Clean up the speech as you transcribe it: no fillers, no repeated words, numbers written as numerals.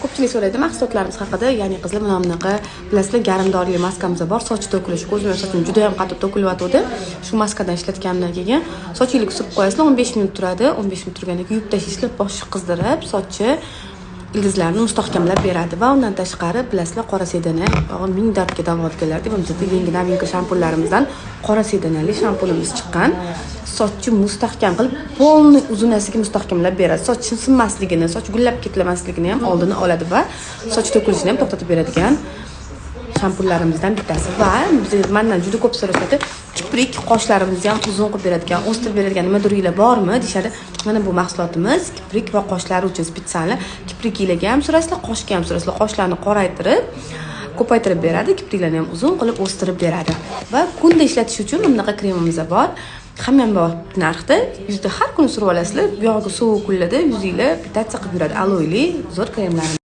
Ko'pchilik so'raydi mahsulotlarimiz haqida, ya'ni qizlar mana bunaqa bilasizlar, garmdorli maskamiz bor, soch to'kilishi, ko'zim sochim juda ham qattiq to'kilyotdi. Shu maskadan ishlatganimdan keyin sochingizga surib qo'yasizlar, 15 minut turadi. 15 minut turgandan keyin yuvib tashlaysizlar, boshi qizdirib, sochi ildizlarni mustahkamlab beradi va undan tashqari bilasizlar, qora sedana, ming dardga davo olganlar deb bizda yangi novinka shampunlarimizdan qora sedanali shampunimiz chiqqan. Sochni mustahkam qilib, polni uzunasiga mustahkamlab beradi. Soch sinmasligini, soch gullab ketmasligini ham oldini oladi va soch to'kilishini ham to'xtatib beradigan shampunlarimizdan bittasi. Va mendan juda ko'p so'rashadi, kiprik qoshlarimizni ham uzun qilib beradigan, o'stirib beradigan nimadirlar bormi deyshadi. Mana bu mahsulotimiz kiprik va qoshlar uchun spetsial. Kipriklarga ham surasizlar, qoshga ham surasizlar. Qoshlarni qoraytirib, ko'paytirib beradi, kipriklarni ham uzun qilib o'stirib beradi. Va kunda ishlatish uchun bunaqa kremimiz bor. Hamma narxda, yuzda har kuni surib olasizlar. Buyog'i sovuq kunlarda yuzingizga pitatsiya qilib yuradi. Aloyli zo'r kremlar.